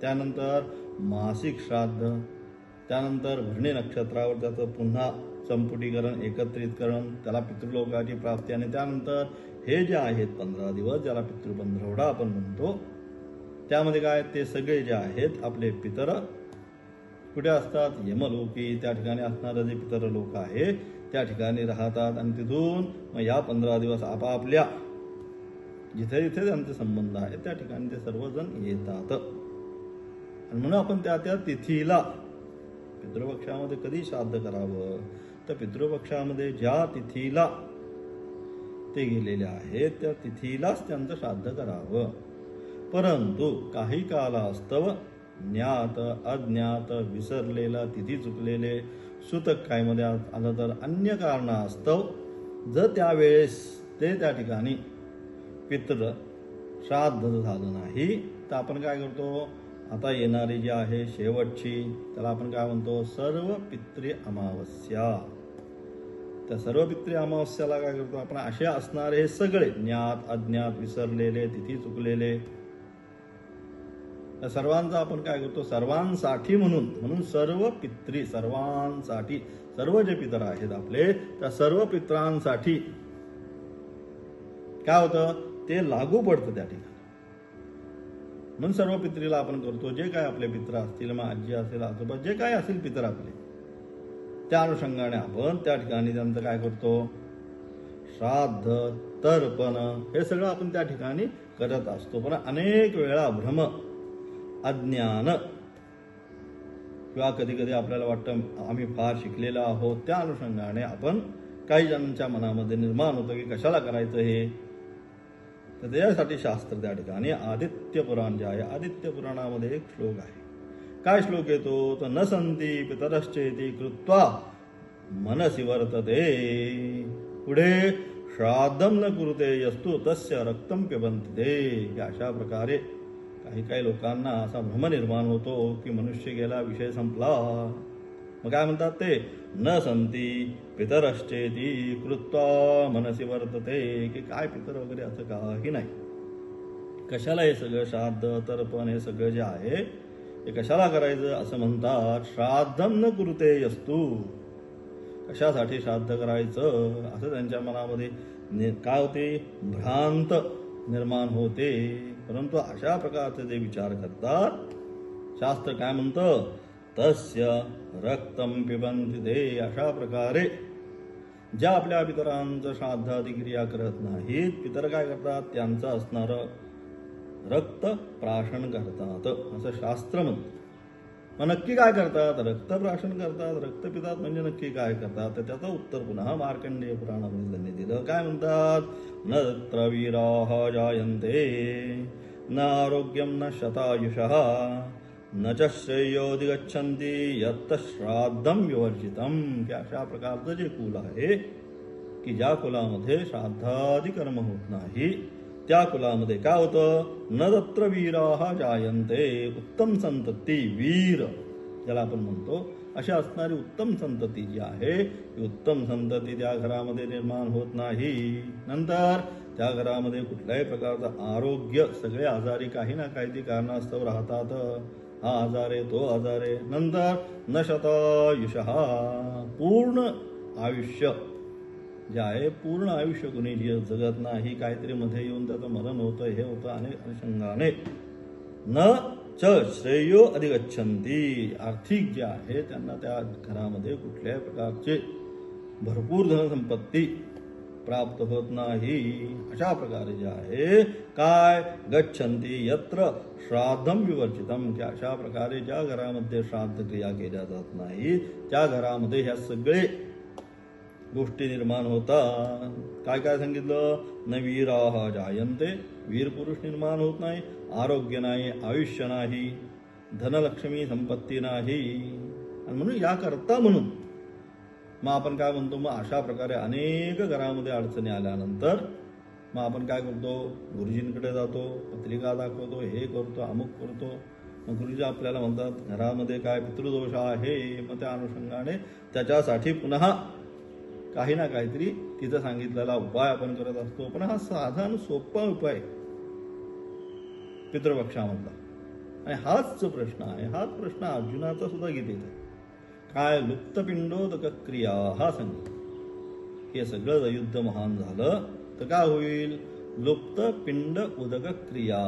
त्यानंतर मासिक श्राद्ध, त्यानंतर भरणी नक्षत्रावर त्याचं पुन्हा संपुटीकरण, एकत्रितकरण, त्याला पितृलोकाची प्राप्ती, आणि त्यानंतर हे जे आहेत 15 दिवस ज्याला पितृपंधरवडा आपण म्हणतो, त्यामध्ये काय ते सगळे जे आहेत आपले पितर कुठे असतात? यमलोकी. त्या ठिकाणी असणारं जे पितर लोक आहे त्या ठिकाणी राहतात, आणि तिथून मग या 15 दिवस आपापल्या जिथे जिथे त्यांचे संबंध आहे त्या ठिकाणी ते सर्वजण येतात. आणि म्हणून आपण त्या त्या तिथीला पितृपक्षामध्ये कधी श्राद्ध करावं तर पितृपक्षामध्ये ज्या तिथीला ते गेलेले आहेत त्या तिथीलाच त्यांचं श्राद्ध करावं. परंतु काही कालास्तव ज्ञात अज्ञात विसरलेला, तिथी चुकलेले, सूतक कायमध्ये आलं तर अन्य कारणास्तव जर त्यावेळेस ते त्या ठिकाणी पितृ श्राद्ध झालं नाही तर आपण काय करतो? आता येणारी जी आहे शेवटची, त्याला आपण काय म्हणतो? सर्व पितृ अमावस्या. त्या सर्व पितृ अमावस्याला काय करतो आपण? असे असणारे हे सगळे ज्ञात अज्ञात विसरलेले, तिथी चुकलेले, त्या सर्वांचा आपण काय करतो? सर्वांसाठी म्हणून सर्व पितृ, सर्वांसाठी, सर्व जे पितर आहेत आपले त्या सर्व पितरांसाठी काय होतं? ते लागू पडतं त्या ठिकाणी. म्हणून सर्व पितरीला आपण करतो. जे काय आपले पित्र असतील, मग आजी असेल, आजोबा, जे काय असेल पितर आपले, त्या अनुषंगाने आपण त्या ठिकाणी त्यांचं काय करतो? श्राद्ध, तर्पण हे सगळं आपण त्या ठिकाणी करत असतो. पण अनेक वेळा भ्रम, अज्ञान किंवा कधी कधी आपल्याला वाटतं आम्ही फार शिकलेलो आहोत, त्या अनुषंगाने आपण काही जणांच्या मनामध्ये निर्माण होतं की कशाला करायचं हे. तर त्याच्यासाठी शास्त्र त्या ठिकाणी आदित्य पुराण जे आहे, आदित्य पुराणामध्ये एक श्लोक आहे. काय श्लोक येतो? तर न संती पितरश्चेती कृत्वा मनसी वर्तते. पुढे श्राद्धम न कुरुते यस्तु तस्य रक्तम पिबन्ति ते. अशा प्रकारे काही लोकांना असा भ्रम निर्माण होतो की मनुष्य गेला, विषय संपला. मग काय म्हणतात ते? न संती पितरश्चेती कृत्वा मनसी वर्तते, की काय पितर वगैरे असं काही नाही. कशाला हे सगळं श्राद्ध तर्पण हे सगळं जे आहे हे कशाला करायचं असं म्हणतात? श्राद्धम न कुरुते यस्तु. कशासाठी श्राद्ध करायचं असं त्यांच्या मनामध्ये काय होते? भ्रांत निर्माण होते. परंतु अशा प्रकारचे जे विचार करतात, शास्त्र काय म्हणतं? तस्य रक्तम पिबन्ति ते. अशा प्रकारे ज्या आपल्या पितरांचं श्राद्धादी क्रिया करत नाहीत, पितर काय करतात? त्यांचं असणारं रक्त प्राशन करतात असं शास्त्र म्हणतं. मग नक्की काय करतात? रक्त प्राशन करतात, रक्त पितात म्हणजे नक्की काय करतात? तर त्याचं उत्तर पुन्हा मार्कंडेय पुराणामध्ये त्यांनी दिलं. काय म्हणतात? न तत्र वीराः जायन्ते न आरोग्यम न शतायुषः न च श्रेयोधिगच्छन्ति यत् श्राद्धम विवर्जितम. की अशा प्रकारचं जे कुल आहे की ज्या कुलामध्ये श्राद्धादी कर्म होत नाही त्या कुलामध्ये काय होतं? न तत्र वीराः जायन्ते. उत्तम संतती, वीर ज्याला आपण म्हणतो, अशा असणारी उत्तम संतती जी आहे ती उत्तम संतती त्या घरामध्ये निर्माण होत नाही. नंतर त्या घरामध्ये कुठल्याही प्रकारचं आरोग्य, सगळे आजारी काही ना काही कारणास्तव राहतात. हा आजार आहे, तो आजार आहे. नंतर न शतायुषः, पूर्ण आयुष्य जे आहे, पूर्ण आयुष्य कुणी जगत नाही, काहीतरी मध्ये येऊन त्याचं मरण होतं, हे होतं अनेक अनुषंगाने. न च श्रेयो अधिगच्छन्ति, आर्थिक जे आहे त्यांना त्या घरामध्ये कुठल्याही प्रकारचे भरपूर धनसंपत्ती प्राप्त होत नाही. अशा प्रकारे जे आहे काय? गच्छन्ति यत्र श्राद्धम विवर्जितम. की अशा प्रकारे ज्या घरामध्ये श्राद्ध क्रिया केल्या जात नाही त्या घरामध्ये ह्या सगळे गोष्टी निर्माण होतात. काय काय सांगितलं? न वीराः जायन्ते, वीर पुरुष निर्माण होत नाही, आरोग्य नाही, आयुष्य नाही, धनलक्ष्मी संपत्ती नाही. आणि म्हणून याकरता म्हणून मग आपण काय म्हणतो? मग अशा प्रकारे अनेक घरामध्ये अडचणी आल्यानंतर मग आपण काय करतो? गुरुजींकडे जातो, पत्रिका दाखवतो, हे करतो, अमुक करतो. मग गुरुजी आपल्याला म्हणतात घरामध्ये काय पितृदोष आहे, मग त्या अनुषंगाने त्याच्यासाठी पुन्हा काही ना काहीतरी तिथं सांगितलेला उपाय आपण करत असतो. पण हा साधा आणि सोपा उपाय पितृपक्षामधला. आणि हाच जो प्रश्न आहे, हाच प्रश्न अर्जुनाचा सुद्धा गीतेत आहे. काय लुप्तपिंडोदक क्रिया हा सांगितलं. हे सगळं जर युद्ध महान झालं तर काय होईल? लुप्त पिंड उदक क्रिया,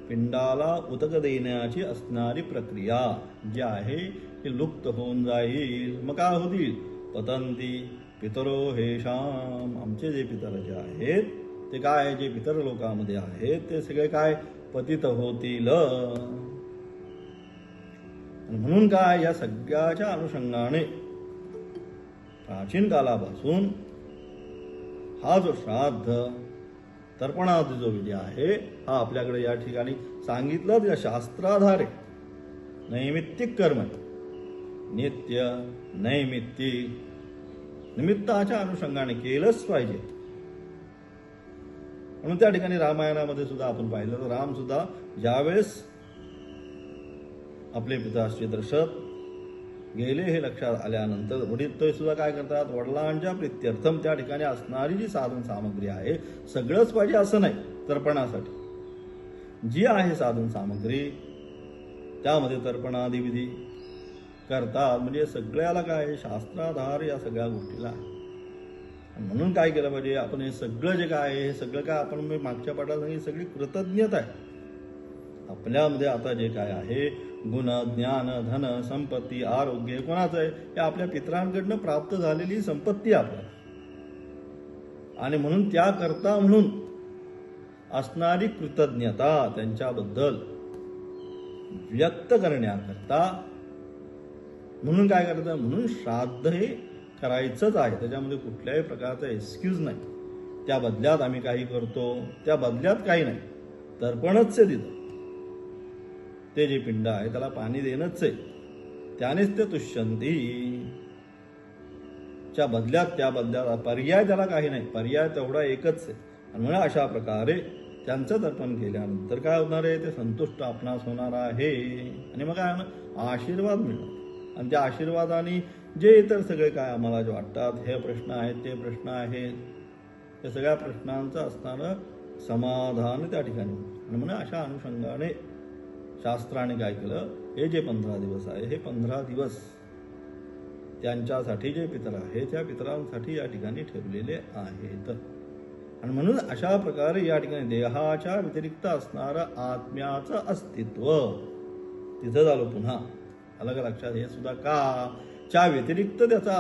पिंडाला उदक देण्याची असणारी प्रक्रिया जी आहे ती लुप्त होऊन जाईल. मग काय होतील? पतंती पितरो हेशाम, आमचे जे पितर जे आहेत ते काय, जे पितर लोकांमध्ये आहेत ते सगळे काय पतित होतील. म्हणून काय, या सगळ्याच्या अनुषंगाने प्राचीन कालापासून हा जो श्राद्ध तर्पणादी जो विधी आहे हा आपल्याकडे या ठिकाणी सांगितलं. या शास्त्राधारे नैमित्तिक कर्म, नित्य नैमित्तिक निमित्ताच्या अनुषंगाने केलंच पाहिजे. म्हणून त्या ठिकाणी रामायणामध्ये सुद्धा आपण पाहिलं तर राम सुद्धा ज्यावेळेस आपले पिताश्री दशरथ गेले हे लक्षात आल्यानंतर वडील ते सुद्धा काय करतात, वडिलांच्या प्रित्यर्थम त्या ठिकाणी असणारी जी साधन सामग्री आहे सगळंच पाहिजे असं नाही, तर्पणासाठी जी आहे साधन सामग्री त्यामध्ये तर्पणादी विधी करतात. म्हणजे सगळ्याला काय शास्त्राधार या सगळ्या गोष्टीला आहे. म्हणून काय केलं पाहिजे आपण, हे सगळं जे काय आहे हे सगळं काय आपण मागच्या पाठात सांगितलं सगळी कृतज्ञता आहे आपल्यामध्ये. आता जे काय आहे गुण ज्ञान धन संपत्ती आरोग्य कोणाचं आहे? हे आपल्या पितरांकडनं प्राप्त झालेली संपत्ती आपल्याला. आणि म्हणून त्याकरता म्हणून असणारी कृतज्ञता त्यांच्याबद्दल व्यक्त करण्याकरता म्हणून काय करतात, म्हणून श्राद्ध हे करायचंच आहे. त्याच्यामध्ये कुठल्याही प्रकारचा एक्सक्यूज नाही. त्या बदल्यात आम्ही काही करतो, त्या बदल्यात काही नाही, तर्पणच आहे तिथं. ते जे पिंड आहे त्याला पाणी देणंच आहे, त्यानेच ते तुष्यंती. त्या बदल्यात पर्याय त्याला काही नाही, पर्याय तेवढा एकच आहे. आणि म्हणून अशा प्रकारे त्यांचं तर्पण केल्यानंतर काय होणार आहे, ते संतुष्ट आपणास होणार आहे. आणि मग काय होणार, आशीर्वाद मिळणार. आणि त्या आशीर्वादाने जे इतर सगळे काय आम्हाला जे वाटतात, हे प्रश्न आहेत ते प्रश्न आहेत, त्या सगळ्या प्रश्नांचं असणारं समाधान त्या ठिकाणी. आणि म्हणून अशा अनुषंगाने शास्त्राने काय केलं, हे जे 15 दिवस आहे हे 15 दिवस त्यांच्यासाठी जे पितर आहे त्या पितरांसाठी या ठिकाणी ठेवलेले आहेत. आणि म्हणून अशा प्रकारे या ठिकाणी देहाच्या व्यतिरिक्त असणारं आत्म्याचं अस्तित्व तिथं झालं. पुन्हा अलग लक्षात, हे सुद्धा का च्या व्यतिरिक्त त्याचा